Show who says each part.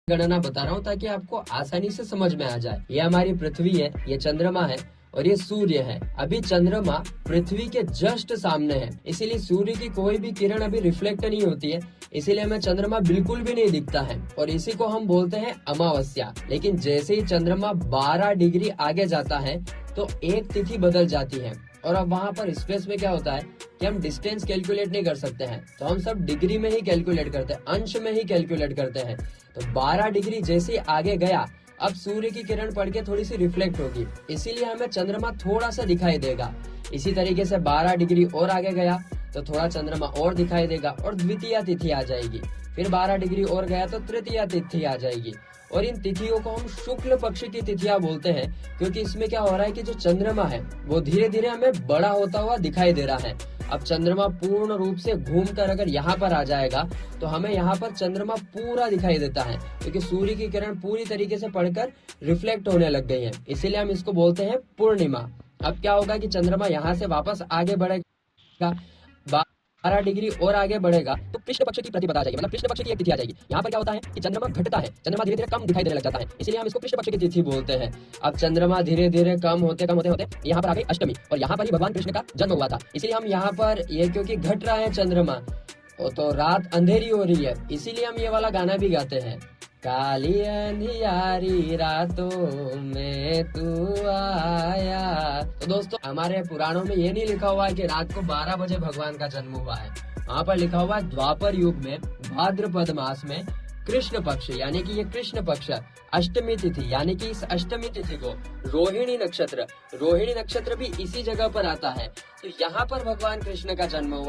Speaker 1: गणना बता रहा हूँ ताकि आपको आसानी से समझ में आ जाए। ये हमारी पृथ्वी है, ये चंद्रमा है और ये सूर्य है। अभी चंद्रमा पृथ्वी के जस्ट सामने है, इसीलिए सूर्य की कोई भी किरण अभी रिफ्लेक्ट नहीं होती है, इसीलिए हमें चंद्रमा बिल्कुल भी नहीं दिखता है और इसी को हम बोलते हैं अमावस्या। लेकिन जैसे ही चंद्रमा 12 डिग्री आगे जाता है तो एक तिथि बदल जाती है और अब वहाँ पर स्पेस में क्या होता है कि हम डिस्टेंस कैलकुलेट नहीं कर सकते हैं, तो हम सब डिग्री में ही कैलकुलेट करते हैं, अंश में ही कैलकुलेट करते हैं। तो 12 डिग्री जैसे ही आगे गया, अब सूर्य की किरण पड़ के थोड़ी सी रिफ्लेक्ट होगी, इसीलिए हमें चंद्रमा थोड़ा सा दिखाई देगा। इसी तरीके से 12 डिग्री और आगे गया तो थोड़ा चंद्रमा और दिखाई देगा और द्वितीय तिथि आ जाएगी। फिर 12 डिग्री और गया तो तृतीय तिथि आ जाएगी। और इन तिथियों को हम शुक्ल पक्ष की तिथियां बोलते हैं, क्योंकि इसमें क्या हो रहा है कि जो चंद्रमा है वो धीरे धीरे हमें बड़ा होता हुआ दिखाई दे रहा है। अब चंद्रमा पूर्ण रूप से घूमकर अगर यहाँ पर आ जाएगा तो हमें यहाँ पर चंद्रमा पूरा दिखाई देता है, क्योंकि सूर्य की किरण पूरी तरीके से पड़कर रिफ्लेक्ट होने लग गई है, इसीलिए हम इसको बोलते हैं पूर्णिमा। अब क्या होगा कि चंद्रमा यहाँ से वापस आगे बढ़ेगा, 12 डिग्री और आगे बढ़ेगा तो कृष्ण पक्ष की प्रतिपदा आ जाएगी, मतलब कृष्ण पक्ष की एक तिथि आ जाएगी। यहाँ पर क्या होता है कि चंद्रमा घटता है, चंद्रमा धीरे धीरे कम दिखाई देने लग जाता है, इसलिए हम इसको कृष्ण पक्ष की तिथि बोलते हैं। अब चंद्रमा धीरे धीरे कम होते यहाँ पर आ गई अष्टमी और यहाँ पर ही भगवान कृष्ण का जन्म हुआ था, इसलिए हम यहाँ पर ये क्योंकि घट रहा है चंद्रमा तो रात अंधेरी हो रही है, इसीलिए हम ये वाला गाना भी गाते हैं, काली अंधियारी रातों में तू आया। तो दोस्तों हमारे पुराणों में ये नहीं लिखा हुआ है कि रात को 12 बजे भगवान का जन्म हुआ है, वहाँ पर लिखा हुआ है द्वापर युग में भाद्रपद मास में कृष्ण पक्ष, यानी कि ये कृष्ण पक्ष अष्टमी तिथि, यानी कि इस अष्टमी तिथि को रोहिणी नक्षत्र भी इसी जगह पर आता है, तो यहाँ पर भगवान कृष्ण का जन्म हुआ।